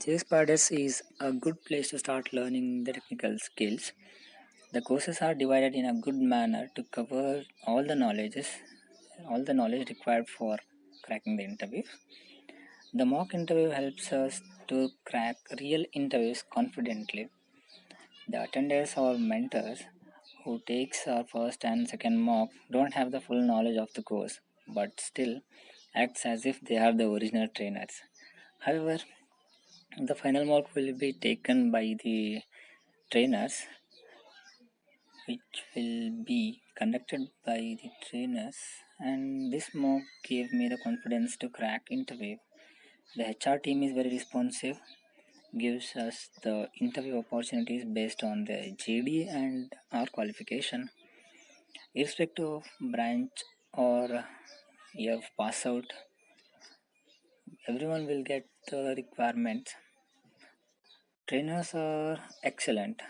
Jspiders is a good place to start learning the technical skills. The courses are divided in a good manner to cover all the knowledge required for cracking the interview. The mock interview helps us to crack real interviews confidently. The attenders or mentors who takes our first and second mock don't have the full knowledge of the course, but still acts as if they are the original trainers. However, the final mock will be taken by the trainers, which will be conducted by the trainers, and this mock gave me the confidence to crack interview. The HR team is very responsive, gives us the interview opportunities based on the JD and our qualification, irrespective of branch or year of pass out. Everyone will get the requirements. Trainers are excellent.